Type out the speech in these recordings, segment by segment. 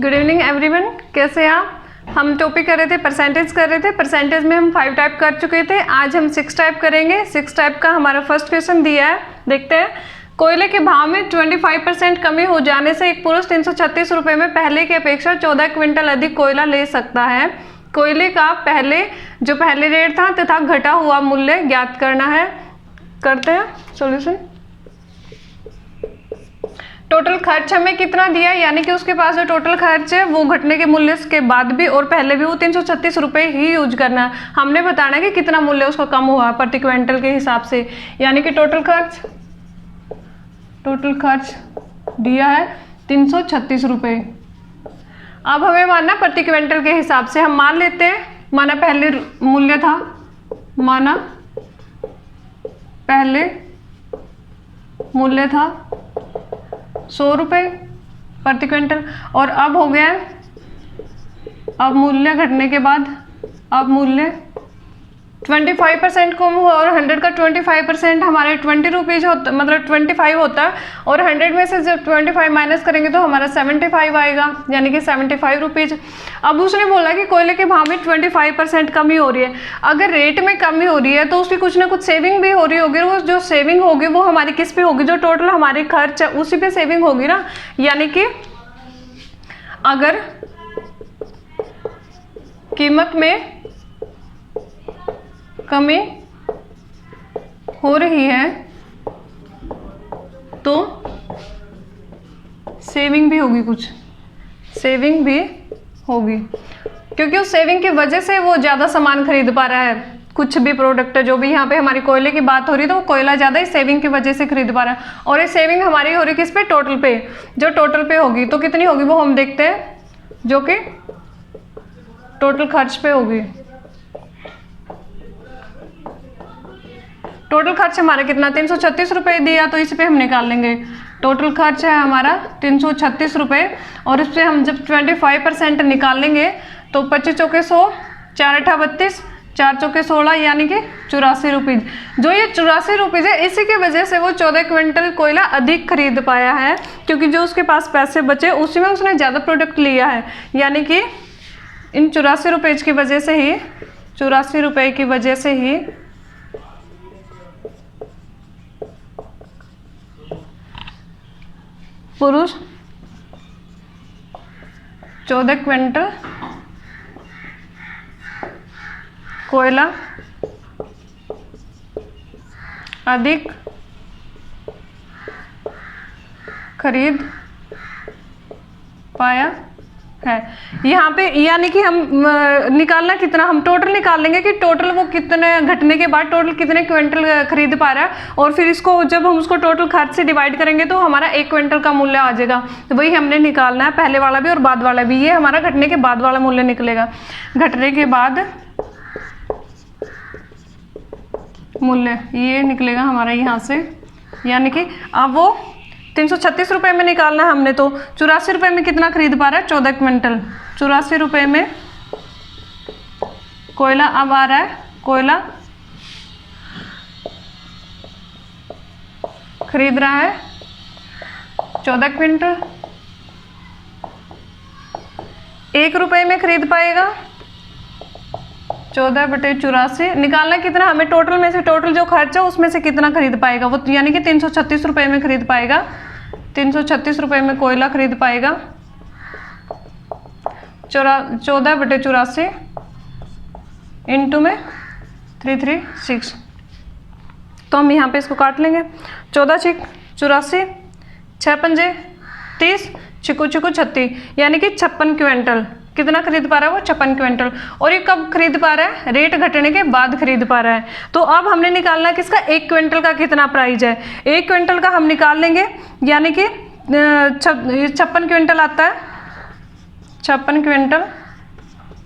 Good evening everyone, कैसे हैं आप। हम टॉपिक कर रहे थे, परसेंटेज कर रहे थे। परसेंटेज में हम 5 टाइप कर चुके थे, आज हम 6 टाइप करेंगे। 6 टाइप का हमारा फर्स्ट क्वेश्चन दिया है, देखते हैं। कोयले के भाव में 25% कमी हो जाने से एक पुरुष 336 रुपये में पहले की अपेक्षा 14 क्विंटल अधिक कोयला ले सकता है। कोयले का पहले रेट था तथा घटा हुआ मूल्य ज्ञात करना है। करते हैं सॉल्यूशन। टोटल खर्च हमें कितना दिया, यानी कि उसके पास जो टोटल खर्च है वो घटने के मूल्य के बाद भी और पहले भी वो 336 रुपये ही यूज करना है। हमने बताना है कि कितना मूल्य उसका कम हुआ प्रति क्विंटल के हिसाब से, यानी कि टोटल खर्च दिया है 336 रुपये। अब हमें मानना प्रति क्विंटल के हिसाब से। हम मान लेते हैं, माना पहले मूल्य था, माना पहले मूल्य था 100 रुपये प्रति क्विंटल, और अब हो गया, अब मूल्य घटने के बाद अब मूल्य 25% कम हुआ और 100 का 25% हमारे 20 रुपीज़ होता, मतलब 25 होता है, और 100 में से जब 25 माइनस करेंगे तो हमारा 75 आएगा, यानी कि 75 रुपीज़। अब उसने बोला कि कोयले के भाव में 25% कमी हो रही है। अगर रेट में कमी हो रही है तो उसकी कुछ ना कुछ सेविंग भी हो रही होगी। वो जो सेविंग होगी वो हमारी किस पे होगी, जो टोटल हमारी खर्च है उसी पे सेविंग होगी ना। यानी कि अगर कीमत में कमी हो रही है तो सेविंग भी होगी, कुछ सेविंग भी होगी, क्योंकि उस सेविंग की वजह से वो ज़्यादा सामान खरीद पा रहा है। कुछ भी प्रोडक्ट है, जो भी यहाँ पे हमारी कोयले की बात हो रही है तो वो कोयला ज़्यादा ही सेविंग की वजह से खरीद पा रहा है। और ये सेविंग हमारी हो रही किस पे, टोटल पे। जो टोटल पे होगी तो कितनी होगी वो हम देखते हैं, जो कि टोटल खर्च पे होगी। टोटल खर्च हमारा कितना, 336 रुपये दिया, तो इस पे हम निकाल लेंगे। टोटल खर्च है हमारा 336 रुपये, और इस पर हम जब 25% निकाल लेंगे तो 25 चौके 100, 4 अठा 32, 4 चौके 16, यानी कि 84 रुपीज़। जो ये 84 रुपीज़ है, इसी की वजह से वो 14 क्विंटल कोयला अधिक खरीद पाया है, क्योंकि जो उसके पास पैसे बचे उसी में उसने ज़्यादा प्रोडक्ट लिया है। यानी कि इन 84 रुपये की वजह से ही, 84 रुपये की वजह से ही पुरुष 14 क्विंटल कोयला अधिक खरीद पाया है। यहाँ पे यानी कि हम निकालना कितना, हम टोटल निकाल लेंगे कि टोटल वो कितने घटने के बाद टोटल कितने क्विंटल खरीद पा रहा है, और फिर इसको जब हम उसको टोटल खर्च से डिवाइड करेंगे तो हमारा 1 क्विंटल का मूल्य आ जाएगा। तो वही हमने निकालना है, पहले वाला भी और बाद वाला भी। ये हमारा घटने के बाद वाला मूल्य निकलेगा, घटने के बाद मूल्य ये निकलेगा हमारा यहाँ से। यानी कि अब वो 336 रुपये में निकालना है हमने, तो 84 रुपये में कितना खरीद पा रहा है, 14 क्विंटल। 84 रुपये में कोयला अब आ रहा है, कोयला खरीद रहा है 14 क्विंटल। 1 रुपये में खरीद पाएगा 14/84। निकालना कितना हमें, टोटल में से, टोटल जो खर्च है उसमें से कितना खरीद पाएगा वो, यानी कि 336 रुपये में खरीद पाएगा। 336 रुपये में कोयला खरीद पाएगा। 14/84 इंटू में 336, तो हम यहाँ पे इसको काट लेंगे। 14 छिक 84, 6 पंजे 30, छिको 36, यानी कि 56 क्विंटल कितना खरीद पा रहा है वो, 56 क्विंटल। और ये कब खरीद पा रहा है, रेट घटने के बाद खरीद पा रहा है। तो अब हमने निकालना है किसका, 1 क्विंटल का कितना प्राइस है। 1 क्विंटल का हम निकाल लेंगे, यानी कि 56 क्विंटल आता है। 56 क्विंटल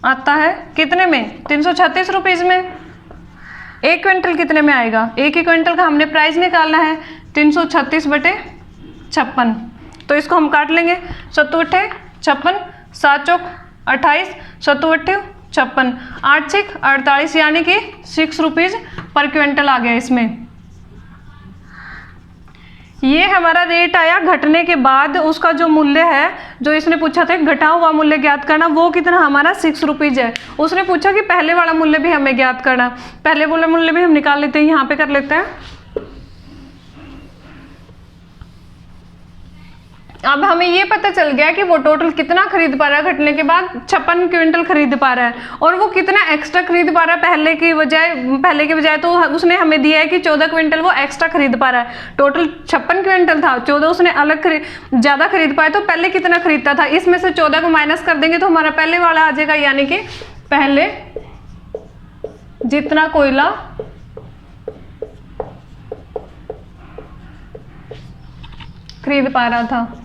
आता है कितने में, 336 रुपीज़ में। 1 क्विंटल कितने में आएगा, 1 ही क्विंटल का हमने प्राइस निकालना है, 336/56। तो इसको हम काट लेंगे, 7 8 56, 7 चौक 28, 7 8 56, 8 6 48, यानी कि 6 रुपीज़ पर क्विंटल आ गया इसमें। ये हमारा रेट आया घटने के बाद, उसका जो मूल्य है जो इसने पूछा था घटा हुआ मूल्य ज्ञात करना, वो कितना हमारा 6 रुपीज़ है। उसने पूछा कि पहले वाला मूल्य भी हमें ज्ञात करना, पहले वाला मूल्य भी हम निकाल लेते हैं, यहाँ पे कर लेते हैं। अब हमें ये पता चल गया कि वो टोटल कितना खरीद पा रहा है घटने के बाद, 56 क्विंटल खरीद पा रहा है, और वो कितना एक्स्ट्रा खरीद पा रहा है पहले के बजाय तो उसने हमें दिया है कि 14 क्विंटल वो एक्स्ट्रा खरीद पा रहा है। टोटल 56 क्विंटल था, 14 उसने अलग ज़्यादा खरीद पाया, तो पहले कितना खरीदता था, इसमें से 14 को माइनस कर देंगे तो हमारा पहले वाला आ जाएगा, यानी कि पहले जितना कोयला खरीद पा रहा था,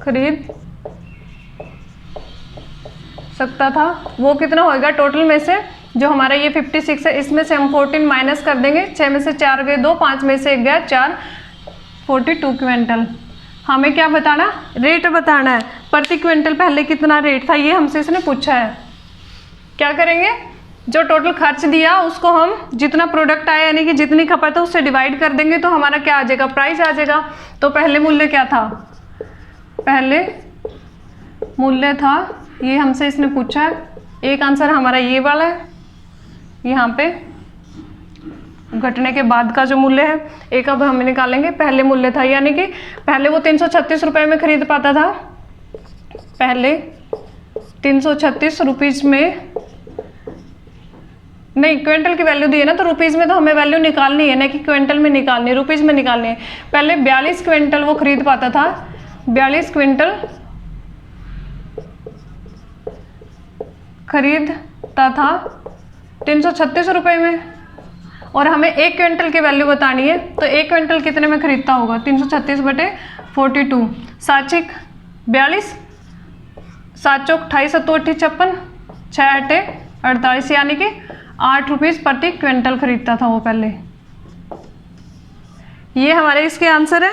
खरीद सकता था, वो कितना होएगा टोटल में से, जो हमारा ये 56 है, इसमें से हम 14 माइनस कर देंगे, 6 में से 4 गए 2, 5 में से 1 गया 4, 42 क्विंटल। हमें क्या बताना, रेट बताना है, प्रति क्विंटल पहले कितना रेट था, ये हमसे इसने पूछा है। क्या करेंगे, जो टोटल खर्च दिया उसको हम जितना प्रोडक्ट आया यानी कि जितनी खपत है उससे डिवाइड कर देंगे, तो हमारा क्या आ जाएगा, प्राइस आ जाएगा। तो पहले मूल्य क्या था, पहले मूल्य था, ये हमसे इसने पूछा है, एक आंसर हमारा ये वाला है, यहाँ पे घटने के बाद का जो मूल्य है, एक अब हम निकालेंगे पहले मूल्य था, यानी कि पहले वो 336 रुपये में खरीद पाता था, पहले 336 रुपीज़ में, नहीं क्विंटल की वैल्यू दी है ना, तो रुपीज़ में तो हमें वैल्यू निकालनी है ना कि क्विंटल में निकालनी है, रुपीज़ में निकालनी है। पहले 42 क्विंटल वो खरीद पाता था, 42 क्विंटल खरीदता था 336 रुपये में, और हमें 1 क्विंटल की वैल्यू बतानी है, तो 1 क्विंटल कितने में खरीदता होगा, 336/42, 7 42, 7 चौक 28, 7 8 56, 6 8 48, यानी कि 8 रुपीज़ प्रति क्विंटल खरीदता था वो पहले। ये हमारे इसके आंसर है,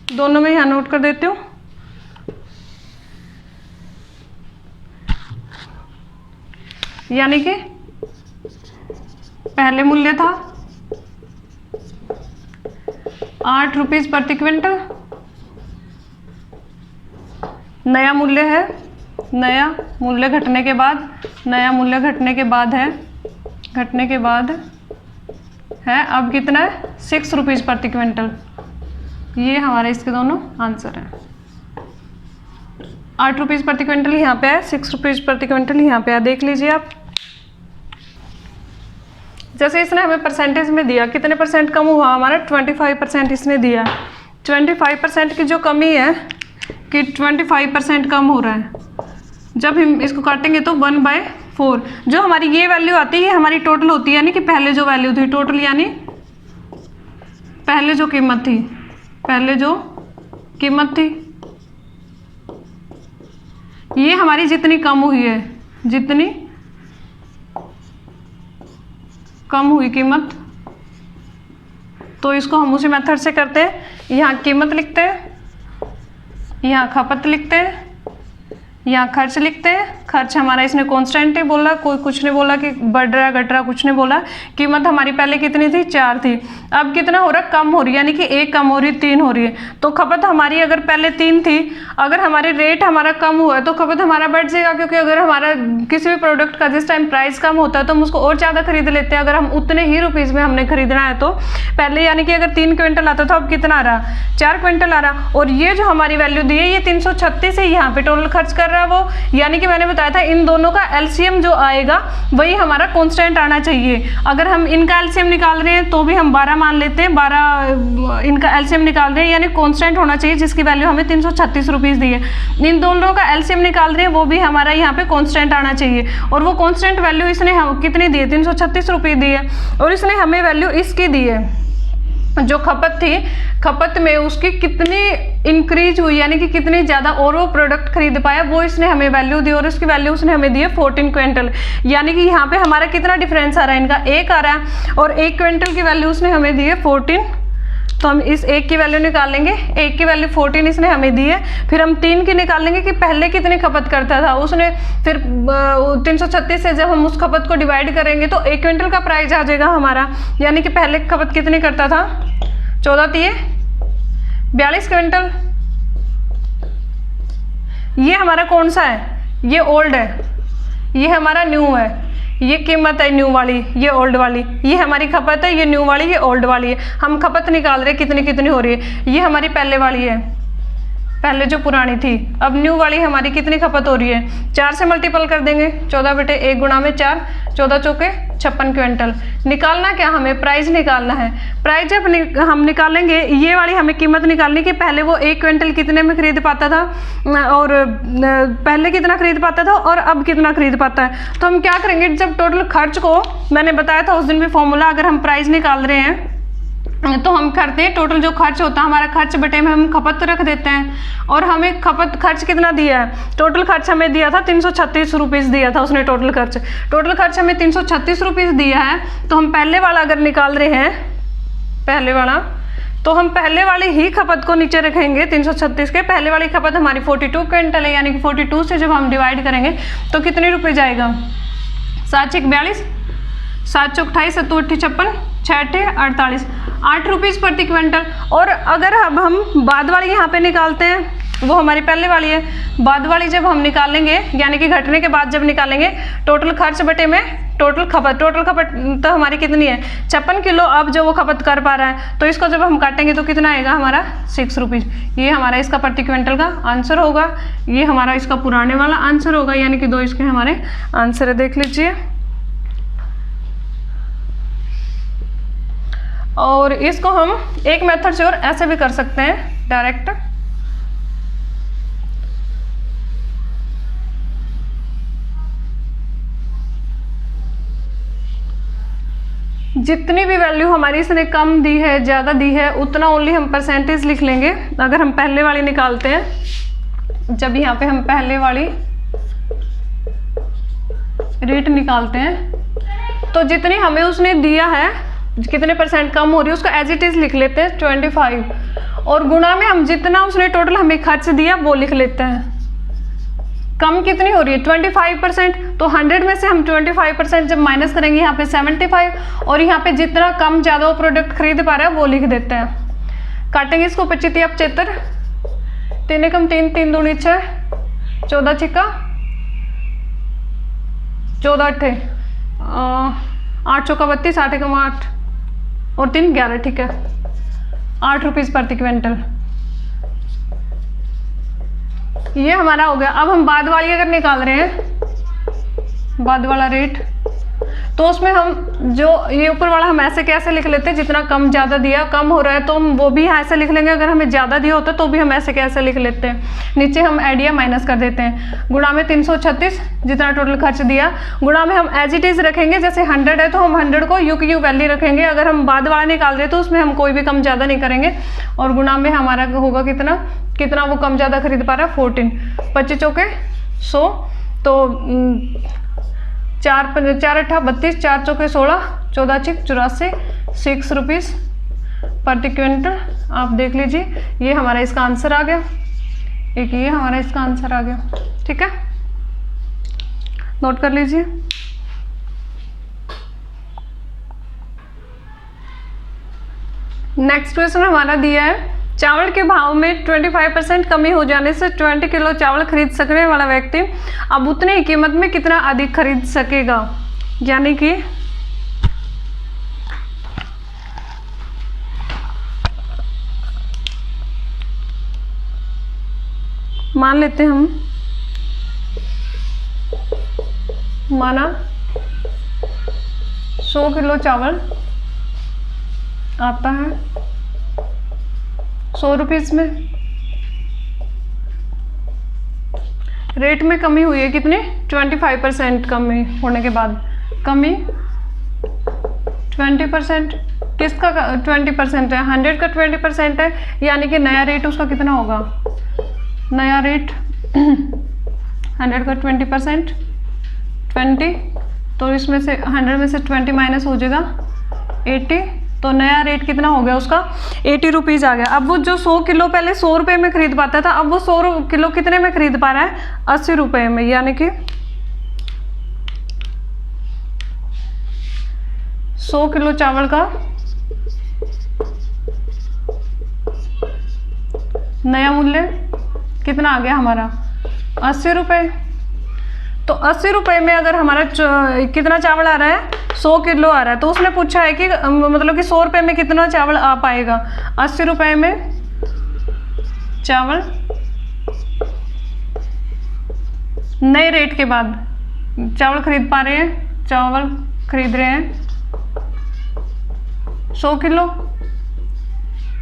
दोनों में यहाँ नोट कर देती हूँ। यानी कि पहले मूल्य था 8 रुपीज़ प्रति क्विंटल, नया मूल्य है, नया मूल्य घटने के बाद, नया मूल्य घटने के बाद है, घटने के बाद है अब कितना है, 6 रुपीज़ प्रति क्विंटल। ये हमारे इसके दोनों आंसर हैं। 8 रुपीज़ प्रति क्विंटल यहाँ पे है, 6 रुपीज़ प्रति क्विंटल यहाँ पे है, देख लीजिए आप। जैसे इसने हमें परसेंटेज में दिया, कितने परसेंट कम हुआ हमारा, 25% इसने दिया। 25% की जो कमी है कि 25% कम हो रहा है, जब हम इसको काटेंगे तो 1/4, जो हमारी ये वैल्यू आती है हमारी टोटल होती है, यानी कि पहले जो वैल्यू थी टोटल, यानी पहले जो कीमत थी, पहले जो कीमत थी, ये हमारी जितनी कम हुई है, जितनी कम हुई कीमत, तो इसको हम उसी मेथड से करते हैं, यहाँ कीमत लिखते हैं, यहाँ खपत लिखते हैं, यहाँ खर्च लिखते हैं। खर्च हमारा इसने कांस्टेंट ही बोला, कोई कुछ नहीं बोला कि बढ़ रहा घट रहा, कुछ नहीं बोला। कीमत हमारी पहले कितनी थी, 4 थी, अब कितना हो रहा, कम हो रही है, यानी कि 1 कम हो रही है, 3 हो रही है। तो खपत हमारी अगर पहले 3 थी, अगर हमारे रेट हमारा कम हुआ है तो खपत हमारा बढ़ जाएगा, क्योंकि अगर हमारा किसी भी प्रोडक्ट का जिस टाइम प्राइस कम होता है तो हम उसको और ज़्यादा खरीद लेते हैं। अगर हम उतने ही रुपीज़ में हमने खरीदना है तो पहले, यानी कि अगर 3 क्विंटल आता था, अब कितना आ रहा, 4 क्विंटल आ रहा। और ये जो हमारी वैल्यू दी है ये 336 है, यहाँ पे टोटल खर्च कर रहा है वो, यानी कि मैंने बताया था इन दोनों का एलसीएम जो आएगा वही हमारा कांस्टेंट आना चाहिए। अगर हम इनका एलसीएम निकाल रहे हैं तो भी हम 12 मान लेते हैं, 12 इनका एलसीएम निकाल रहे हैं, यानी कांस्टेंट होना चाहिए, जिसकी वैल्यू हमें 336 रुपीज़ दी है। इन दोनों का एलसीएम निकाल रहे हैं, वो भी हमारा यहाँ पे कांस्टेंट आना चाहिए। और वो कांस्टेंट वैल्यू इसने कितनी दी है, 336 रुपये दी है, और इसने हमें वैल्यू इसकी दी है, जो खपत थी, खपत में उसकी कितनी इंक्रीज हुई, यानी कि कितनी ज़्यादा और वो प्रोडक्ट खरीद पाया, वो इसने हमें वैल्यू दी, और उसकी वैल्यू उसने हमें दी है 14 क्विंटल। यानी कि यहाँ पे हमारा कितना डिफरेंस आ रहा है, इनका 1 आ रहा है, और 1 क्विंटल की वैल्यू उसने हमें दी है 14। तो हम इस 1 की वैल्यू निकालेंगे, 1 की वैल्यू 14 इसने हमें दी है। फिर हम 3 की निकालेंगे कि पहले कितनी खपत करता था उसने, फिर 336 से जब हम उस खपत को डिवाइड करेंगे तो 1 क्विंटल का प्राइस आ जाएगा हमारा, यानी कि पहले खपत कितनी करता था, 14 थी, 42 क्विंटल। ये हमारा कौन सा है? ये ओल्ड है, ये हमारा न्यू है। ये कीमत है न्यू वाली, ये ओल्ड वाली। ये हमारी खपत है, ये न्यू वाली, ये ओल्ड वाली है। हम खपत निकाल रहे कितनी कितनी हो रही है। ये हमारी पहले वाली है, पहले जो पुरानी थी। अब न्यू वाली हमारी कितनी खपत हो रही है? 4 से मल्टीपल कर देंगे। 14/1 गुणा में 4, 14 चौके 56 क्विंटल। निकालना क्या हमें? प्राइस निकालना है। प्राइस जब हम निकालेंगे, ये वाली हमें कीमत निकालनी कि पहले वो 1 क्विंटल कितने में खरीद पाता था, और पहले कितना खरीद पाता था और अब कितना खरीद पाता है। तो हम क्या करेंगे, जब टोटल खर्च को, मैंने बताया था उस दिन भी फॉर्मूला, अगर हम प्राइस निकाल रहे हैं तो हम करते हैं टोटल जो खर्च होता है हमारा, खर्च बटे में हम खपत रख देते हैं। और हमें खपत खर्च कितना दिया है? टोटल खर्च हमें दिया था 336 रुपीज़ दिया था उसने। टोटल खर्च हमें 336 रुपीज़ दिया है। तो हम पहले वाला अगर निकाल रहे हैं, पहले वाला, तो हम पहले वाली ही खपत को नीचे रखेंगे। 336 के पहले वाली खपत हमारी 42 क्विंटल है, यानी कि 42 से जब हम डिवाइड करेंगे तो कितने रुपये जाएगा? 7 × 42, 7 × 28, 7 × 8 56, 6 × 8 48, 8 रुपीज़ प्रति क्विंटल। और अगर अब हम बाद वाली यहाँ पे निकालते हैं, वो हमारी पहले वाली है। बाद वाली जब हम निकालेंगे, यानी कि घटने के बाद जब निकालेंगे, टोटल खर्च बटे में टोटल खपत तो हमारी कितनी है? 56 किलो अब जो वो खपत कर पा रहा है। तो इसको जब हम काटेंगे तो कितना आएगा हमारा? 6 रुपीज़। ये हमारा इसका प्रति क्विंटल का आंसर होगा। ये हमारा इसका पुराने वाला आंसर होगा, यानी कि 2 इसके हमारे आंसर है। देख लीजिए। और इसको हम एक मेथड से और ऐसे भी कर सकते हैं डायरेक्ट। जितनी भी वैल्यू हमारी इसने कम दी है, ज़्यादा दी है, उतना ओनली हम परसेंटेज लिख लेंगे। अगर हम पहले वाली निकालते हैं, जब यहाँ पे हम पहले वाली रेट निकालते हैं, तो जितनी हमें उसने दिया है, कितने परसेंट कम हो रही है, उसको एज इट इज़ लिख लेते हैं 25, और गुणा में हम जितना उसने टोटल हमें खर्च दिया वो लिख लेते हैं। कम कितनी हो रही है? 25%। तो 100 में से हम 25% जब माइनस करेंगे, यहाँ पे 75, और यहाँ पे जितना कम ज़्यादा वो प्रोडक्ट खरीद पा रहा है वो लिख देते हैं। काटेंगे इसको 25 × 75, 3 × 3, 3 दूनी 6, 14 छिक्का 14 8, 8 चौका 32, 8 × 8 और 3 11, ठीक है। 8 रुपीज़ प्रति क्विंटल ये हमारा हो गया। अब हम बाद वाली अगर निकाल रहे हैं, बाद वाला रेट, तो उसमें हम जो ये ऊपर वाला हम ऐसे कैसे लिख लेते हैं, जितना कम ज़्यादा दिया, कम हो रहा है तो हम वो भी ऐसे लिख लेंगे। अगर हमें ज़्यादा दिया होता है तो भी हम ऐसे कैसे लिख लेते हैं, नीचे हम आइडिया माइनस कर देते हैं। गुणा में 336 जितना टोटल खर्च दिया, गुणा में हम एज इट इज़ रखेंगे। जैसे 100 है तो हम 100 को यू की यू वैल्यू रखेंगे। अगर हम बाद वाला निकाल रहे तो उसमें हम कोई भी कम ज़्यादा नहीं करेंगे। और गुणा में हमारा होगा कितना वो कम ज़्यादा खरीद पा रहा है, 14। 25 चौके 100, तो 4 × 8 = 32, 4 चौके 16, 14 छिक 84, 6 रुपीज़ प्रति क्विंटल। आप देख लीजिए, ये हमारा इसका आंसर आ गया। एक ये हमारा इसका आंसर आ गया, ठीक है, नोट कर लीजिए। नेक्स्ट क्वेश्चन हमारा दिया है, चावल के भाव में 25% कमी हो जाने से 20 किलो चावल खरीद सकने वाला व्यक्ति अब उतनी ही कीमत में कितना अधिक खरीद सकेगा। यानी कि मान लेते हैं हम, माना 100 किलो चावल आता है 100 रुपीज़ में। रेट में कमी हुई है कितनी? 25% कमी होने के बाद कमी 20%। किसका 20% है? 100 का 20% है, यानी कि नया रेट उसका कितना होगा? नया रेट 100 का 20%, 20, तो इसमें से 100 में से 20 माइनस हो जाएगा 80, तो नया रेट कितना हो गया उसका? 80 रुपीज़ आ गया। अब वो जो 100 किलो पहले 100 रुपये में खरीद पाता था, अब वो 100 किलो कितने में खरीद पा रहा है? 80 रुपये में। यानी कि 100 किलो चावल का नया मूल्य कितना आ गया हमारा 80 रुपये। तो 80 रुपये में अगर हमारा कितना चावल आ रहा है 100 किलो आ रहा है, तो उसने पूछा है कि मतलब कि 100 रुपये में कितना चावल आ पाएगा। 80 रुपये में चावल नए रेट के बाद चावल खरीद पा रहे हैं, चावल खरीद रहे हैं 100 किलो।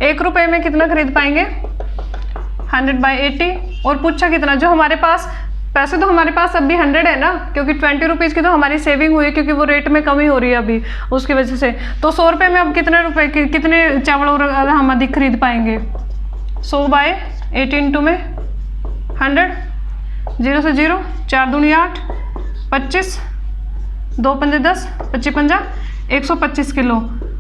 1 रुपये में कितना खरीद पाएंगे 100/80। और पूछा कितना, जो हमारे पास पैसे तो हमारे पास अभी 100 है ना, क्योंकि 20 रुपीज़ की तो हमारी सेविंग हुई है, क्योंकि वो रेट में कमी हो रही है अभी उसकी वजह से। तो 100 रुपये में अब कितने रुपए कितने चावल और हम अधिक खरीद पाएंगे। 100/80 इंटू में 100, 0 से 0, 4 दूनी 8, 25, 2 पंजे 10, 25 पंजा 125 किलो।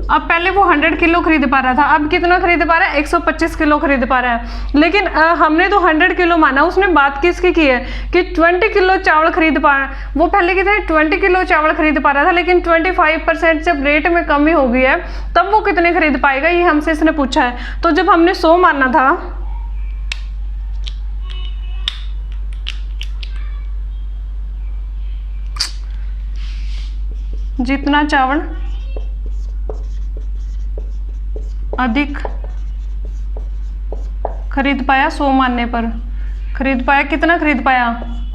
अब पहले वो 100 किलो खरीद पा रहा था, अब कितना खरीद पा रहा है 125 किलो खरीद पा रहा है। लेकिन हमने तो 100 किलो माना, उसने बात किसकी की है कि 20 किलो चावल खरीद पा रहा है। वो पहले कितने 20 किलो चावल खरीद पा रहा था, लेकिन 25% जब रेट में कमी हो गई है तब वो कितने खरीद पाएगा, ये हमसे इसने पूछा है। तो जब हमने 100 माना था, जितना चावल अधिक खरीद पाया 100 मानने पर, खरीद पाया कितना खरीद पाया,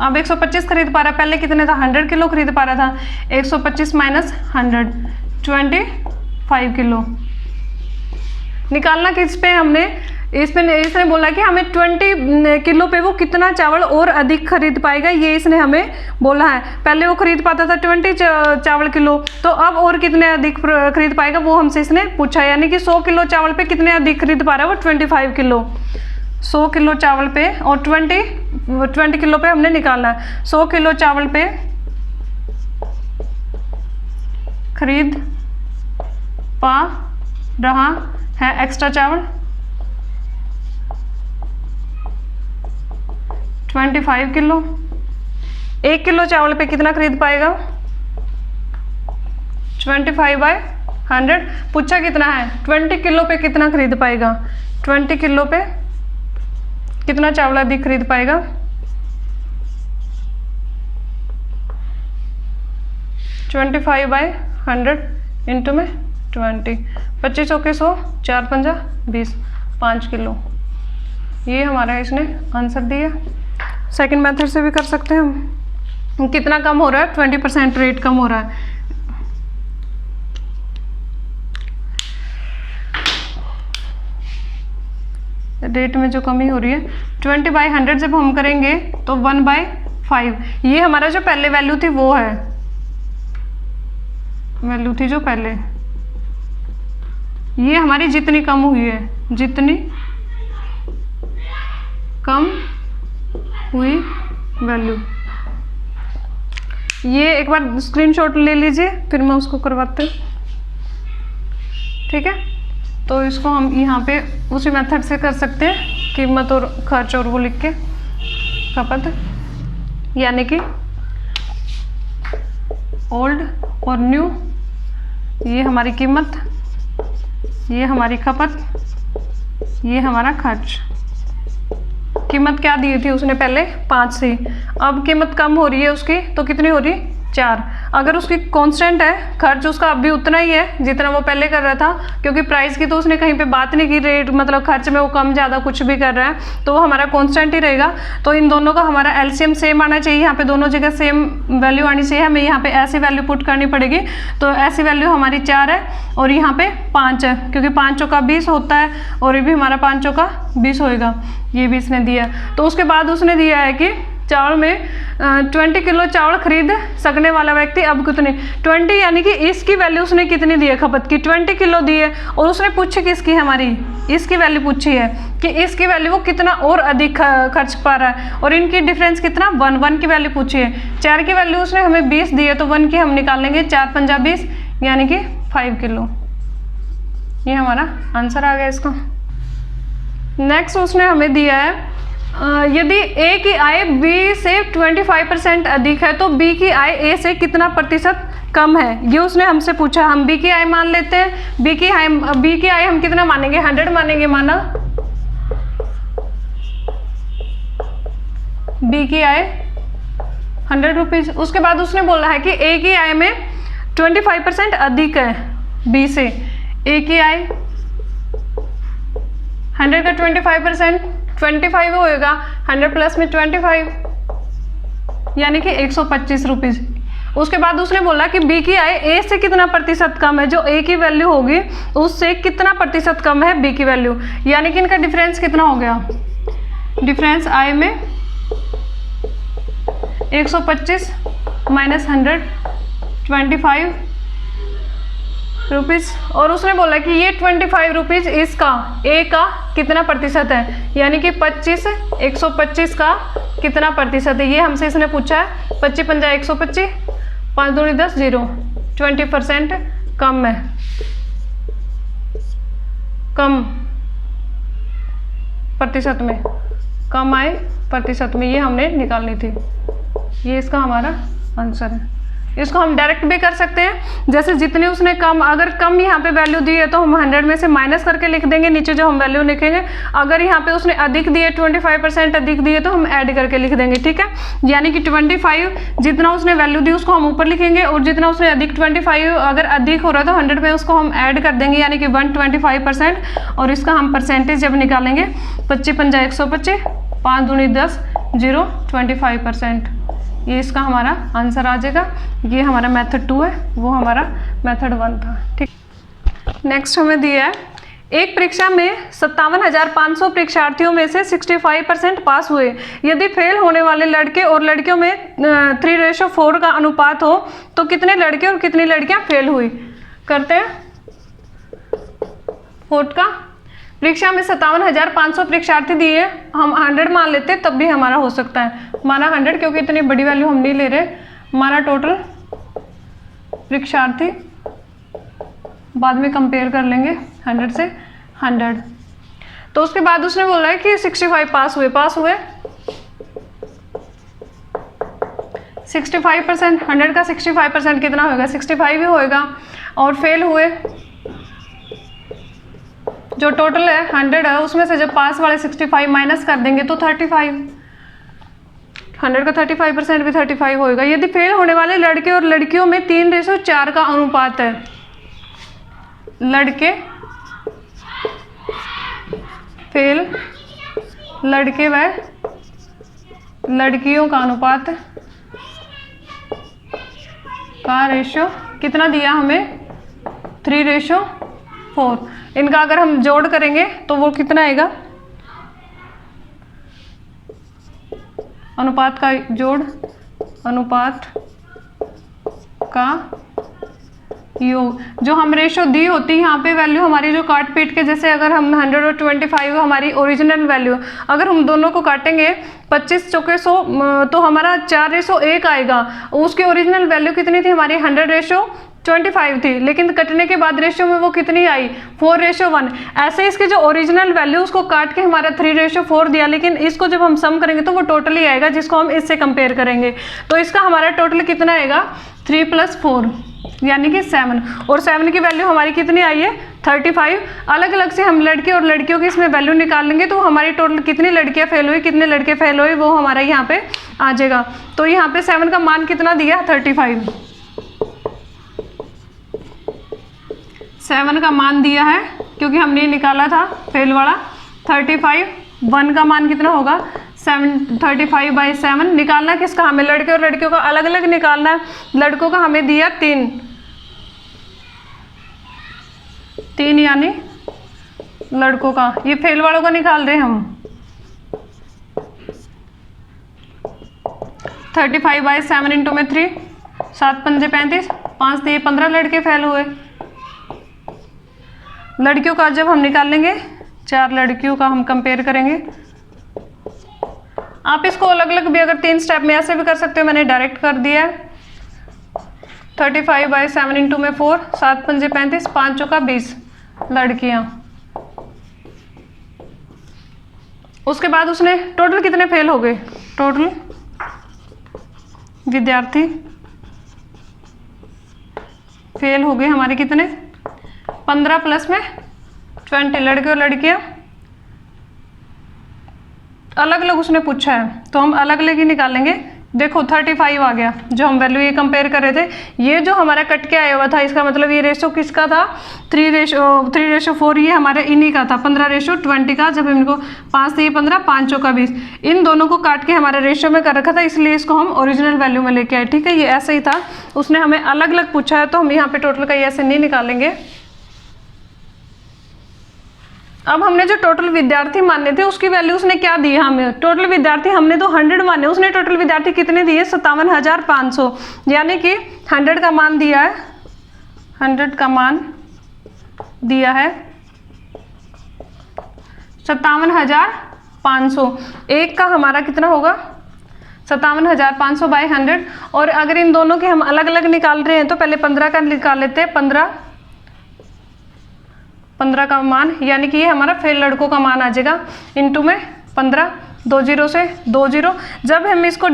अब 125 खरीद पा रहा है, पहले कितने था 100 किलो खरीद पा रहा था। 125 माइनस 100, 25 किलो निकालना। किस पे हमने इसने बोला कि हमें 20 किलो पे वो कितना चावल और अधिक खरीद पाएगा, ये इसने हमें बोला है। पहले वो खरीद पाता था 20 चावल किलो, तो अब और कितने अधिक खरीद पाएगा वो हमसे इसने पूछा। यानी कि 100 किलो चावल पे कितने अधिक खरीद पा रहा है वो 25 किलो। 100 किलो चावल पे और 20 किलो पे हमने निकालना है। 100 किलो चावल पे खरीद पा रहा है एक्स्ट्रा चावल 25 किलो। 1 किलो चावल पे कितना खरीद पाएगा 25/100। पूछा कितना है 20 किलो पे कितना खरीद पाएगा, 20 किलो पे कितना चावल अधिक खरीद पाएगा। 25/100 इंटू में 20, 25 के 100, 4 पंजा 20, 5 किलो। ये हमारा इसने आंसर दिया। सेकंड मेथड से भी कर सकते हैं हम। कितना कम हो रहा है 20% रेट कम हो रहा है। रेट में जो कमी हो रही है 20/100 जब हम करेंगे तो 1/5। ये हमारा जो पहले वैल्यू थी वो है, वैल्यू थी जो पहले, ये हमारी जितनी कम हुई है, जितनी कम हुई वैल्यू। ये एक बार स्क्रीनशॉट ले लीजिए, फिर मैं उसको करवाते हूँ, ठीक है। तो इसको हम यहाँ पे उसी मेथड से कर सकते हैं, कीमत और खर्च और वो लिख के खपत, यानी कि ओल्ड और न्यू। ये हमारी कीमत, ये हमारी खपत, ये हमारा खर्च। कीमत क्या दी थी उसने पहले 5 से, अब कीमत कम हो रही है उसकी, तो कितनी हो रही 4। अगर उसकी कांस्टेंट है खर्च, उसका अभी उतना ही है जितना वो पहले कर रहा था, क्योंकि प्राइस की तो उसने कहीं पे बात नहीं की, रेट मतलब खर्च में वो कम ज़्यादा कुछ भी कर रहा है, तो वो हमारा कांस्टेंट ही रहेगा। तो इन दोनों का हमारा एलसीएम सेम आना चाहिए, यहाँ पे दोनों जगह सेम वैल्यू आनी चाहिए। हमें यहाँ पे ऐसी वैल्यू पुट करनी पड़ेगी, तो ऐसी वैल्यू हमारी 4 है और यहाँ पे 5 है, क्योंकि 5 चौका 20 होता है और ये भी हमारा 5 चौका 20 होएगा, ये भी इसने दिया। तो उसके बाद उसने दिया है कि चावल में 20 किलो चावल खरीद सकने वाला व्यक्ति अब कितने 20, यानी कि इसकी वैल्यू उसने कितनी दी है खपत की 20 किलो दी है, और उसने पूछी किसकी, हमारी इसकी वैल्यू पूछी है कि इसकी वैल्यू वो कितना और अधिक खर्च पा रहा है, और इनकी डिफरेंस कितना 1 की वैल्यू पूछी है। 4 की वैल्यू उसने हमें 20 दी है, तो 1 की हम निकाल लेंगे, 4 पंजा 20 यानी कि 5 किलो। ये हमारा आंसर आ गया इसका। नेक्स्ट उसने हमें दिया है यदि ए की आय बी से 25% अधिक है तो बी की आय ए से कितना प्रतिशत कम है, ये उसने हमसे पूछा। हम बी की आय मान लेते हैं। बी की आय हम कितना मानेंगे 100 मानेंगे, माना बी की आय 100 रुपीज़। उसके बाद उसने बोला है कि ए की आय में 25% अधिक है बी से। ए की आय 100 का 25% 25 होएगा, 100 प्लस में 25 यानी कि 125 रुपीज़। उसके बाद उसने बोला कि बी की आय ए से कितना प्रतिशत कम है, जो ए की वैल्यू होगी उससे कितना प्रतिशत कम है बी की वैल्यू, यानी कि इनका डिफरेंस कितना हो गया। डिफरेंस आय में 125 माइनस 100 25 रुपीज़। और उसने बोला कि ये 25 रुपीज़ इसका ए का कितना प्रतिशत है, यानी कि 25 125 का कितना प्रतिशत है, ये हमसे इसने पूछा है। 25 पंजा 125, 5 दूनी 10 0, 20% कम है, कम प्रतिशत में, कम आय प्रतिशत में, ये हमने निकालनी थी। ये इसका हमारा आंसर है। इसको हम डायरेक्ट भी कर सकते हैं, जैसे जितने उसने कम, अगर कम यहाँ पे वैल्यू दी है तो हम 100 में से माइनस करके लिख देंगे नीचे जो हम वैल्यू लिखेंगे। अगर यहाँ पे उसने अधिक दिए 25% अधिक दिए तो हम ऐड करके लिख देंगे, ठीक है। यानी कि 25 जितना उसने वैल्यू दी उसको हम ऊपर लिखेंगे, और जितना उसने अधिक 25 अगर अधिक हो रहा है तो 100 में उसको हम ऐड कर देंगे, यानी कि 125%। और इसका हम परसेंटेज जब निकालेंगे 25 पंजा 125, 5 दूनी 10 0, 25%। ये इसका हमारा आंसर आ जाएगा। ये हमारा मेथड 2 है, वो हमारा मेथड 1 था, ठीक। नेक्स्ट हमें दिया है, एक परीक्षा में 57,500 परीक्षार्थियों में से 65% पास हुए। यदि फेल होने वाले लड़के और लड़कियों में 3:4 का अनुपात हो तो कितने लड़के और कितनी लड़कियां फेल हुई। करते हैं 4 का। परीक्षा में 57,500 परीक्षार्थी दिए, हम 100 मान लेते तब भी हमारा हो सकता है। हमारा 100 क्योंकि इतनी बड़ी वैल्यू हम नहीं ले रहे। हमारा टोटल परीक्षार्थी बाद में कंपेयर कर लेंगे 100 से 100। तो उसके बाद उसने बोला है कि 65 पास हुए 65%, 100 का 65% कितना होगा, 65 ही होएगा। और फेल हुए जो टोटल है 100 है, उसमें से जब पास वाले 65 माइनस कर देंगे तो 35, 100 का 35% भी 35 होएगा। यदि फेल होने वाले लड़के और लड़कियों में 3:4 का अनुपात है, लड़के फेल लड़के व लड़कियों का अनुपात का रेशो कितना दिया हमें, 3:4। इनका अगर हम जोड़ करेंगे तो वो कितना आएगा, अनुपात का जोड़, अनुपात का योग। जो हम रेशो दी होती है यहाँ पे वैल्यू हमारी जो काट पीट के, जैसे अगर हम 100 और 25 हमारी ओरिजिनल वैल्यू, अगर हम दोनों को काटेंगे 25 चौके 100 तो हमारा 4:1 आएगा। उसकी ओरिजिनल वैल्यू कितनी थी हमारी, 100:25 थी, लेकिन कटने के बाद रेशियो में वो कितनी आई, 4:1। ऐसे इसके जो ओरिजिनल वैल्यू उसको काट के हमारा 3:4 दिया, लेकिन इसको जब हम सम करेंगे तो वो टोटल ही आएगा जिसको हम इससे कंपेयर करेंगे। तो इसका हमारा टोटल कितना आएगा, 3 + 4 यानी कि 7। और 7 की वैल्यू हमारी कितनी आई है, 35। अलग अलग से हम लड़के और लड़कियों की इसमें वैल्यू निकाल लेंगे तो हमारी टोटल कितनी लड़कियां फेल हुई कितने लड़के फेल हुए वो हमारा यहाँ पे आ जाएगा। तो यहाँ पे 7 का मान कितना दिया, 35। 7 का मान दिया है क्योंकि हमने निकाला था फेल वाला 35। 1 का मान कितना होगा, 35/7। निकालना किसका, हमें लड़के और लड़कियों का अलग अलग निकालना है। लड़कों का हमें दिया 3 यानी लड़कों का, ये फेल वालों का निकाल रहे हैं हम। 35/7 इंटू में 3, 7 पंजे 35, 5 दिए 15 लड़के फेल हुए। लड़कियों का जब हम निकालेंगे 4 लड़कियों का हम कंपेयर करेंगे। आप इसको अलग अलग भी अगर 3 स्टेप में ऐसे भी कर सकते हो, मैंने डायरेक्ट कर दिया है। 35/7 इंटू में 4, 7 पंजे 35, 5 चौका 20 लड़कियां। उसके बाद उसने टोटल कितने फेल हो गए, टोटल विद्यार्थी फेल हो गए हमारे कितने, 15 प्लस में 20 लड़के और लड़कियां। अलग अलग उसने पूछा है तो हम अलग अलग ही निकालेंगे। देखो 35 आ गया, जो हम वैल्यू ये कंपेयर कर रहे थे, ये जो हमारा कट के आया हुआ था, इसका मतलब ये रेशो किसका था, 3:4, ये हमारे इन्हीं का था, 15:20 का। जब इनको 5 से 15, 5 का 20, इन दोनों को काट के हमारे रेशो में कर रखा था, इसलिए इसको हम ओरिजिनल वैल्यू में लेके आए। ठीक है, ये ऐसे ही था, उसने हमें अलग अलग पूछा है तो हम यहाँ पे टोटल का ऐसे नहीं निकालेंगे। अब हमने जो टोटल विद्यार्थी माने थे उसकी वैल्यू उसने क्या दी है हमें, टोटल विद्यार्थी हमने तो 100 माने, उसने टोटल विद्यार्थी कितने दिए, 57,500, यानी कि 100 का मान दिया है, 100 का मान दिया है 57,500। एक का हमारा कितना होगा, 57,500 बाई 100। और अगर इन दोनों के हम अलग अलग निकाल रहे हैं तो पहले 15 का निकाल लेते हैं। 15 का मान, यानी कि ये हमारा फेल लड़कों का मान आ जाएगा, इनटू में 15, 2 0 से 2 0। जब हम इसको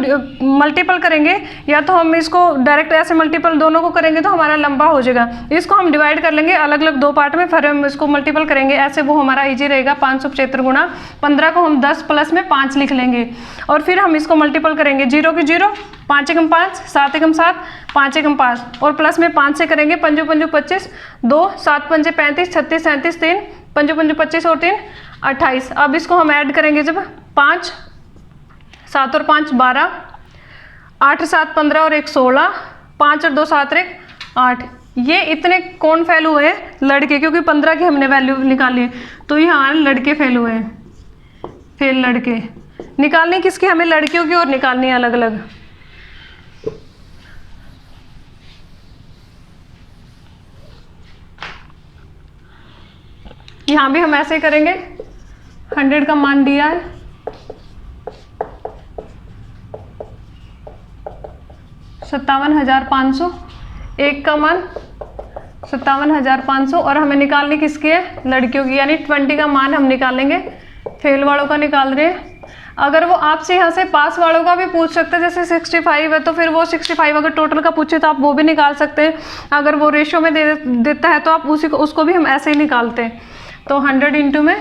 मल्टीपल करेंगे, या तो हम इसको डायरेक्ट ऐसे मल्टीपल दोनों को करेंगे तो हमारा लंबा हो जाएगा, इसको हम डिवाइड कर लेंगे अलग अलग 2 पार्ट में, फिर हम इसको मल्टीपल करेंगे, ऐसे वो हमारा इजी रहेगा। 575 गुणा 15 को हम 10 प्लस में 5 लिख लेंगे, और फिर हम इसको मल्टीपल करेंगे, 0 की 0, 5 एकम 5, 7 एकम 7, 5 एकम 5, और प्लस में 5 से करेंगे, 5 पंजू 25, 2 7 पंजे 35, 36 37, 3 पंजू 25 और 3 28। अब इसको हम ऐड करेंगे, जब 5 7 और 5 12, 8 7 15 और 1 16, 5 और 2 7 1 8। ये इतने कौन फेल हुए हैं, लड़के, क्योंकि 15 की हमने वैल्यू निकाली है, तो यहाँ लड़के फेल हुए हैं, फेल लड़के। निकालनी किसकी, हमें लड़कियों की और निकालनी है अलग अलग। यहाँ भी हम ऐसे ही करेंगे, 100 का मान दिया है, 57,500, एक का मान 57,500, और हमें निकालनी किसकी है, लड़कियों की, यानी 20 का मान हम निकालेंगे, फेल वालों का निकाल रहे हैं। अगर वो आपसे यहाँ से पास वालों का भी पूछ सकते हैं, जैसे 65 है तो फिर वो 65 अगर टोटल का पूछे तो आप वो भी निकाल सकते हैं। अगर वो रेशो में देता है तो आप उसको भी हम ऐसे ही निकालते हैं। तो 100 इंटू में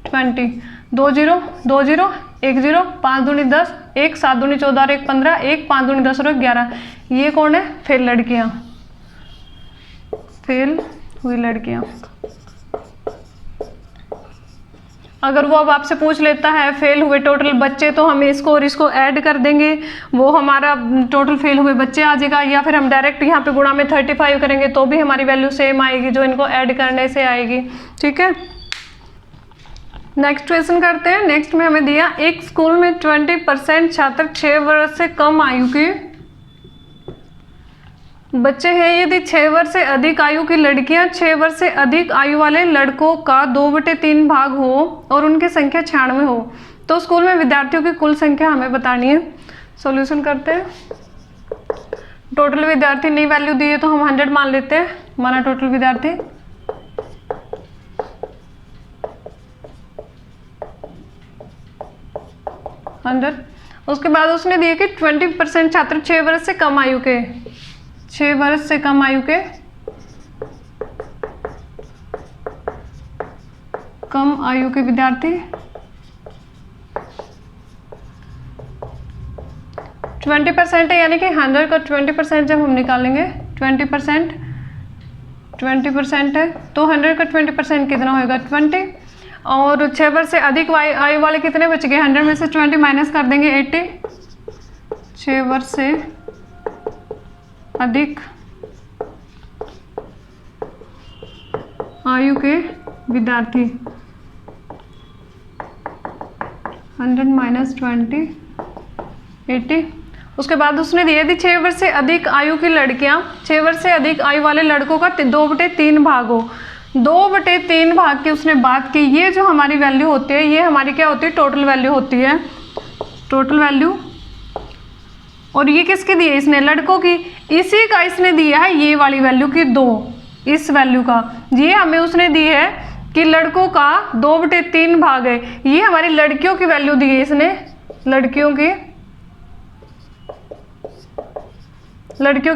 20, 2 0 2 0 1 0, 5 दूनी 10, 1 7 दूनी 14 और 1 15, 1 5 दूनी 10 और 1 11। ये कौन है, फेल लड़कियाँ, फेल हुई लड़कियाँ। अगर वो अब आपसे पूछ लेता है फेल हुए टोटल बच्चे, तो हम इसको और इसको ऐड कर देंगे, वो हमारा टोटल फेल हुए बच्चे आ जाएगा, या फिर हम डायरेक्ट यहाँ पे गुणा में 35 करेंगे तो भी हमारी वैल्यू सेम आएगी जो इनको ऐड करने से आएगी। ठीक है, नेक्स्ट क्वेश्चन करते हैं। नेक्स्ट में हमें दिया, एक स्कूल में 20% छात्र 6 वर्ष से कम आयु के बच्चे हैं। यदि 6 वर्ष से अधिक आयु की लड़कियां 6 वर्ष से अधिक आयु वाले लड़कों का 2/3 भाग हो और उनकी संख्या 96 हो, तो स्कूल में विद्यार्थियों की कुल संख्या हमें बतानी है। सॉल्यूशन करते हैं। टोटल विद्यार्थी नई वैल्यू दी है तो हम 100 मान लेते हैं, हमारा टोटल विद्यार्थी। उसके बाद उसने दिए कि 20% छात्र 6 वर्ष से कम आयु के, 6 वर्ष से कम आयु के, कम आयु के विद्यार्थी 20% है, यानी कि 100 का 20% जब हम निकालेंगे 20% है तो 100 का 20% कितना होगा 20। और 6 वर्ष से अधिक आयु वाले कितने बच गए, 100 में से 20 माइनस कर देंगे 80। 6 वर्ष से अधिक आयु के विद्यार्थी 100 माइनस 20 80। उसके बाद उसने दिए थी 6 वर्ष से अधिक आयु की लड़कियां, 6 वर्ष से अधिक आयु वाले लड़कों का 2/3 भाग हो। 2/3 भाग की उसने बात की। ये जो हमारी वैल्यू होती है ये हमारी क्या होती है, टोटल वैल्यू होती है, टोटल वैल्यू। और ये किसकी दी है, इसने लड़कों की। इसी का इसने दिया है ये वाली वैल्यू की 2, इस वैल्यू का ये हमें उसने दी है कि लड़कों का 2/3 भाग है। ये हमारी लड़कियों की वैल्यू दी है इसने, लड़कियों की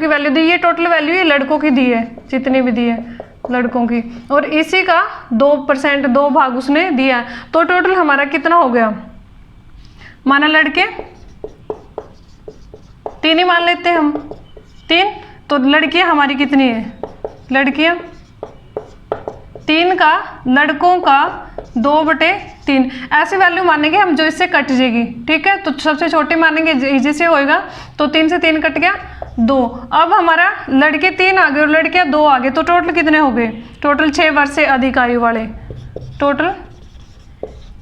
वैल्यू दी, ये टोटल वैल्यू ये लड़कों की दी है, जितनी भी दी है लड़कों की, और इसी का 2% 2 भाग उसने दिया है। तो टोटल हमारा कितना हो गया, माना लड़के 3 ही मान लेते हैं हम, 3, तो लड़कियां हमारी कितनी है, लड़कियां 3 का, लड़कों का 2/3, ऐसी वैल्यू मानेंगे हम जो इससे कट जाएगी। ठीक है, तो सबसे छोटी मानेंगे, इजी से होएगा, तो 3 से 3 कट गया 2। अब हमारा लड़के 3 आ गए और लड़कियां 2 आ गए, तो टोटल कितने हो गए, टोटल 6 वर्ष से अधिक आयु वाले, टोटल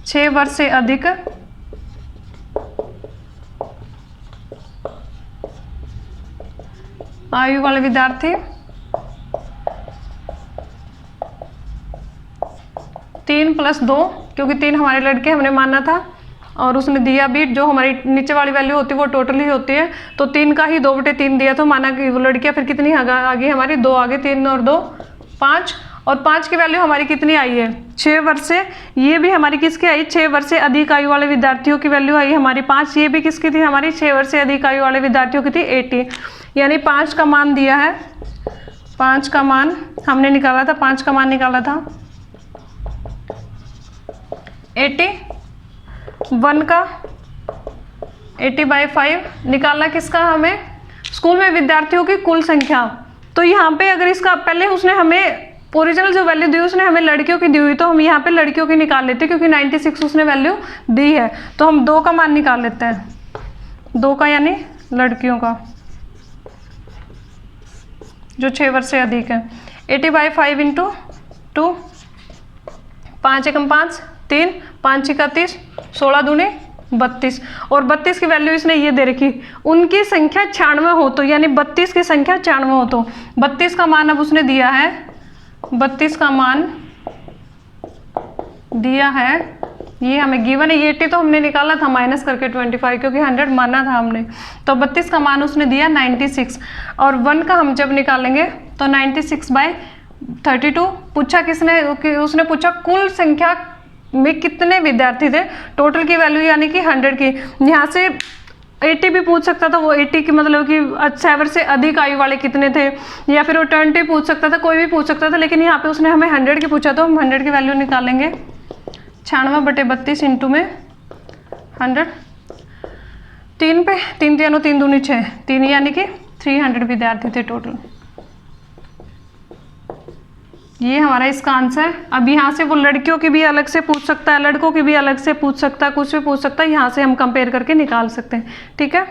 6 वर्ष से अधिक आयु वाले विद्यार्थी 3 + 2, क्योंकि 3 हमारे लड़के हमने माना था और उसने दिया भी, जो हमारी नीचे वाली वैल्यू होती है वो टोटल ही होती है, तो 3 का ही 2/3 दिया, तो माना कि वो लड़कियां फिर कितनी आगे हमारी 2 आगे, 3 और 2 5, और 5 की वैल्यू हमारी कितनी आई है, 6 वर्ष से, ये भी हमारी किसकी आई, 6 वर्ष से अधिक आयु वाले विद्यार्थियों की वैल्यू आई हमारी 5, ये भी किसकी थी हमारी, 6 वर्ष से अधिक आयु वाले विद्यार्थियों की थी 80, यानी 5 का मान दिया है, 5 का मान हमने निकाला था, 5 का मान निकाला था 80, 1 का 80/5 निकालना किसका हमें, स्कूल में विद्यार्थियों की कुल संख्या। तो यहाँ पे अगर इसका पहले उसने हमें ओरिजिनल जो वैल्यू दी उसने हमें लड़कियों की दी हुई, तो हम यहाँ पे लड़कियों की निकाल लेते, क्योंकि 96 उसने वैल्यू दी है, तो हम 2 का मान निकाल लेते हैं, 2 का यानी लड़कियों का जो 6 वर्ष से अधिक है। 80/5 × 2, 5 एकम 5, 3, 5 × 30, 16 दूनी 32, और 32 की वैल्यू इसने ये दे रखी, उनकी संख्या 96 हो तो, यानी 32 की संख्या 96 हो तो 32 का मान अब उसने दिया है, 32 का मान दिया है, ये हमें गिवन है, ये 80 तो हमने निकाला था माइनस करके 25, क्योंकि 100 माना था हमने, तो 32 का मान उसने दिया 96, और 1 का हम जब निकालेंगे तो 96/32 पूछा किसने, उसने पूछा कुल संख्या में कितने विद्यार्थी थे, टोटल की वैल्यू यानी कि 100 की, यहाँ से 80 भी पूछ सकता था, वो 80 की मतलब कि 6 वर्ष से अधिक आयु वाले कितने थे, या फिर वो 20 पूछ सकता था, कोई भी पूछ सकता था, लेकिन यहाँ पे उसने हमें 100 की पूछा, तो हम 100 की वैल्यू निकालेंगे, 96/32 इंटू में 100, 3 पे 3 3 3 दूनी 6, 3 यानी कि 300 विद्यार्थी थे टोटल, ये हमारा इसका आंसर। अब यहाँ से वो लड़कियों की भी अलग से पूछ सकता है, लड़कों की भी अलग से पूछ सकता है, कुछ भी पूछ सकता है, यहाँ से हम कंपेयर करके निकाल सकते हैं। ठीक है,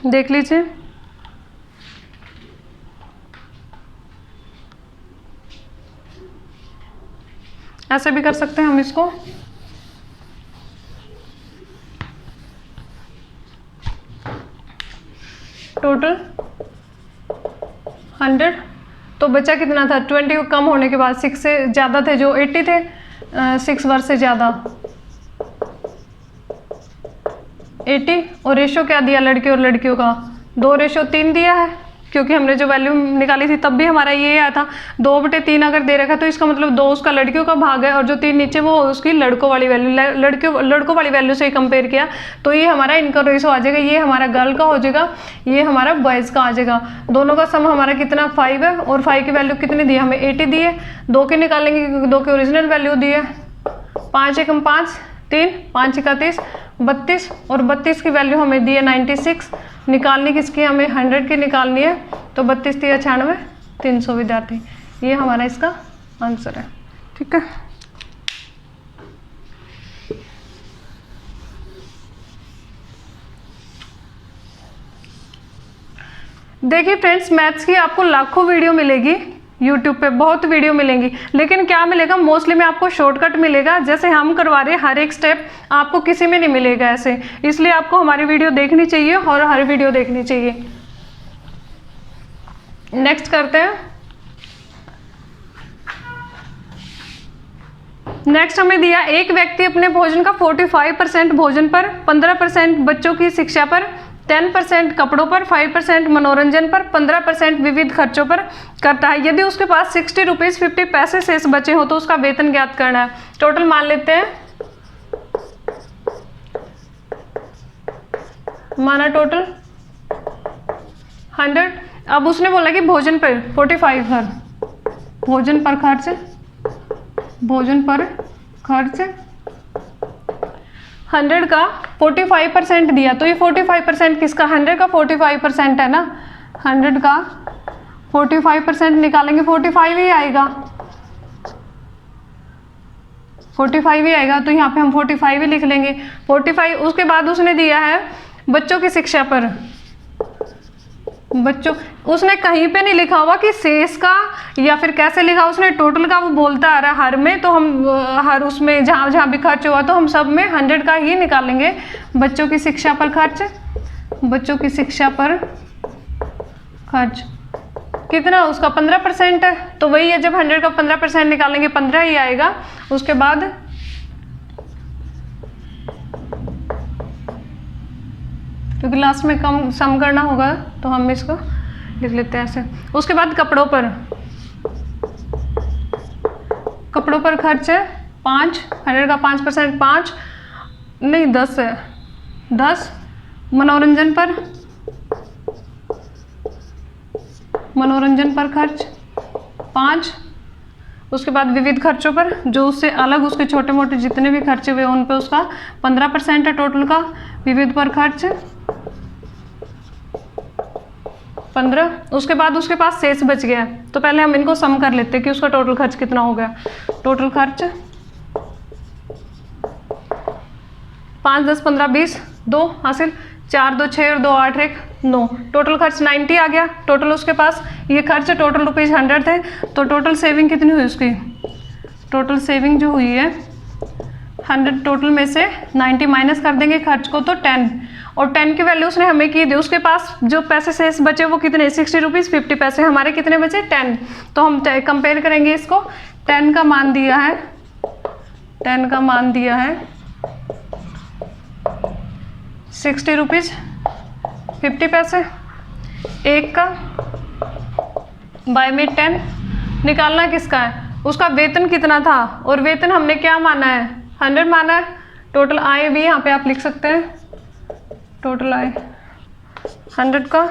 देख लीजिए, ऐसे भी कर सकते हैं हम इसको, टोटल 100, तो बचा कितना था, 20 कम होने के बाद 6 से ज़्यादा थे, जो 80 थे, 6 वर्ष से ज़्यादा 80, और रेशो क्या दिया लड़के और लड़कियों का, 2:3 दिया है, क्योंकि हमने जो वैल्यू निकाली थी तब भी हमारा ये आया था, 2/3 अगर दे रखा तो इसका मतलब 2 उसका लड़कियों का भाग है, और जो 3 नीचे वो उसकी लड़कों वाली वैल्यू, लड़कों वाली वैल्यू से ही कंपेयर किया, तो ये हमारा इनका रेशो आ जाएगा, ये हमारा गर्ल का हो जाएगा, ये हमारा बॉयज़ का आ जाएगा, दोनों का सम हमारा कितना 5 है, और 5 की वैल्यू कितनी दी, हमें 80 दी है, 2 के निकालेंगे क्योंकि 2 की ओरिजिनल वैल्यू दी है, 5 एकम 5, 3, 5 × 30, 32, और 32 की वैल्यू हमें दी है 96, निकालनी किसकी, हमें 100 की निकालनी है, तो 32 × 96, 300 विद्यार्थी, ये हमारा इसका आंसर है। ठीक है, देखिए फ्रेंड्स, मैथ्स की आपको लाखों वीडियो मिलेगी यूट्यूब पे, बहुत वीडियो मिलेंगी, लेकिन क्या मिलेगा, मोस्टली में आपको शॉर्टकट मिलेगा, जैसे हम करवा रहे हैं हर एक स्टेप आपको किसी में नहीं मिलेगा ऐसे, इसलिए आपको हमारी वीडियो देखनी चाहिए और हर वीडियो देखनी चाहिए। नेक्स्ट करते हैं, नेक्स्ट हमें दिया, एक व्यक्ति अपने भोजन का 45% भोजन पर, 15% बच्चों की शिक्षा पर, 10% कपड़ों पर, 5% मनोरंजन पर, 15% विविध खर्चों पर करता है। यदि उसके पास 60 रुपीज़ 50 पैसे शेष बचे हो तो उसका वेतन ज्ञात करना है। टोटल मान लेते हैं, माना टोटल 100। अब उसने बोला कि भोजन पर 45 है, भोजन पर खर्च 100 का 45% दिया, तो ये 45% किसका, 100 का 45% है ना, 100 का 45% निकालेंगे 45 ही आएगा, 45 ही आएगा, तो यहाँ पे हम 45 ही लिख लेंगे 45। उसके बाद उसने दिया है बच्चों की शिक्षा पर, बच्चों, उसने कहीं पे नहीं लिखा हुआ कि शेष का या फिर कैसे लिखा, उसने टोटल का वो बोलता आ रहा है हर में, तो हम हर उसमें जहाँ जहाँ भी खर्च हुआ तो हम सब में 100 का ही निकालेंगे। बच्चों की शिक्षा पर खर्च, बच्चों की शिक्षा पर खर्च कितना, उसका 15% है, तो वही है, जब 100 का 15% निकालेंगे 15 ही आएगा। उसके बाद क्योंकि लास्ट में कम सम करना होगा तो हम इसको लिख लेते हैं ऐसे। उसके बाद कपड़ों पर, कपड़ों पर खर्च है 5, 100 का 5% 5 नहीं 10 है, 10। मनोरंजन पर, मनोरंजन पर खर्च 5। उसके बाद विविध खर्चों पर, जो उससे अलग उसके छोटे मोटे जितने भी खर्चे हुए उन पे उसका 15% है टोटल का। विविध पर खर्च 15। उसके बाद उसके पास शेष बच गया, तो पहले हम इनको सम कर लेते हैं कि उसका टोटल खर्च कितना हो गया। टोटल खर्च 5, 10, 15, 20, 2 हासिल, 4, 2, 6 और 2, 8, 1, 9। टोटल खर्च 90 आ गया। टोटल उसके पास ये खर्च टोटल ₹100 थे, तो टोटल सेविंग कितनी हुई उसकी, टोटल सेविंग जो हुई है 100 टोटल में से 90 माइनस कर देंगे खर्च को, तो 10, और 10 की वैल्यू उसने हमें की दी। उसके पास जो पैसे शेष बचे वो कितने, 60 रुपीज़ 50 पैसे, हमारे कितने बचे 10। तो हम कंपेयर करेंगे इसको, 10 का मान दिया है, 10 का मान दिया है 60 रुपीज़ 50 पैसे। 1 का बाय में 10 निकालना किसका है, उसका वेतन कितना था, और वेतन हमने क्या माना है 100 माना है। टोटल आय भी यहाँ पे आप लिख सकते हैं, टोटल आय 100 का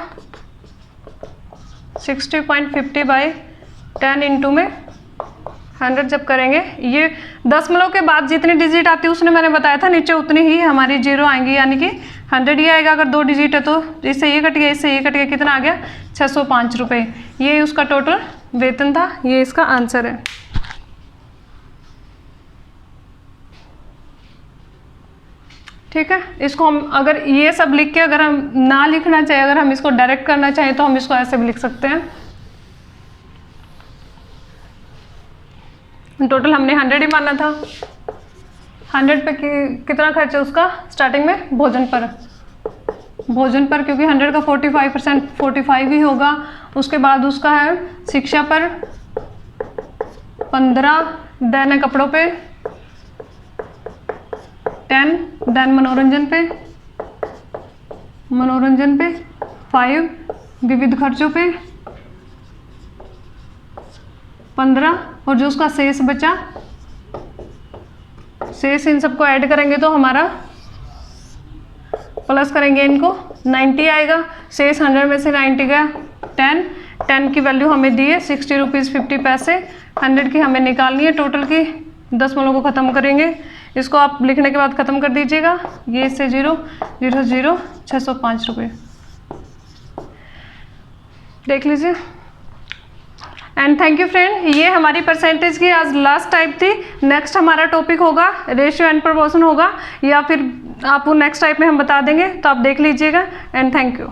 60.50 बाई 10 इंटू में 100 जब करेंगे, ये दशमलव के बाद जितनी डिजिट आती है उसने मैंने बताया था नीचे उतनी ही हमारी जीरो आएंगी, यानी कि 100 ही आएगा। अगर 2 डिजिट है तो इससे ये कट गया, इससे ये कट गया, कितना आ गया 605 रुपये। ये उसका टोटल वेतन था, ये इसका आंसर है। ठीक है, इसको हम अगर ये सब लिख के अगर हम ना लिखना चाहिए, अगर हम इसको डायरेक्ट करना चाहें तो हम इसको ऐसे भी लिख सकते हैं। टोटल हमने 100 ही माना था, 100 पे कितना खर्च है उसका, स्टार्टिंग में भोजन पर, भोजन पर क्योंकि 100 का 45% 45 ही होगा। उसके बाद उसका है शिक्षा पर 15, देन है कपड़ों पे 10, देन मनोरंजन पे 5, विविध खर्चों पे 15, और जो उसका शेष बचा, शेष इन सबको ऐड करेंगे तो हमारा प्लस करेंगे इनको 90 आएगा। शेष 100 में से 90 गया 10 की वैल्यू हमें दी है 60 रुपीज़ 50 पैसे। 100 की हमें निकालनी है, टोटल की दशमलव को ख़त्म करेंगे, इसको आप लिखने के बाद ख़त्म कर दीजिएगा। ये इससे 0 0 0 605 रुपये देख लीजिए। एंड थैंक यू फ्रेंड, ये हमारी परसेंटेज की आज लास्ट टाइप थी। नेक्स्ट हमारा टॉपिक होगा रेशियो एंड प्रोपोर्शन होगा, या फिर आपको नेक्स्ट टाइप में हम बता देंगे, तो आप देख लीजिएगा। And thank you.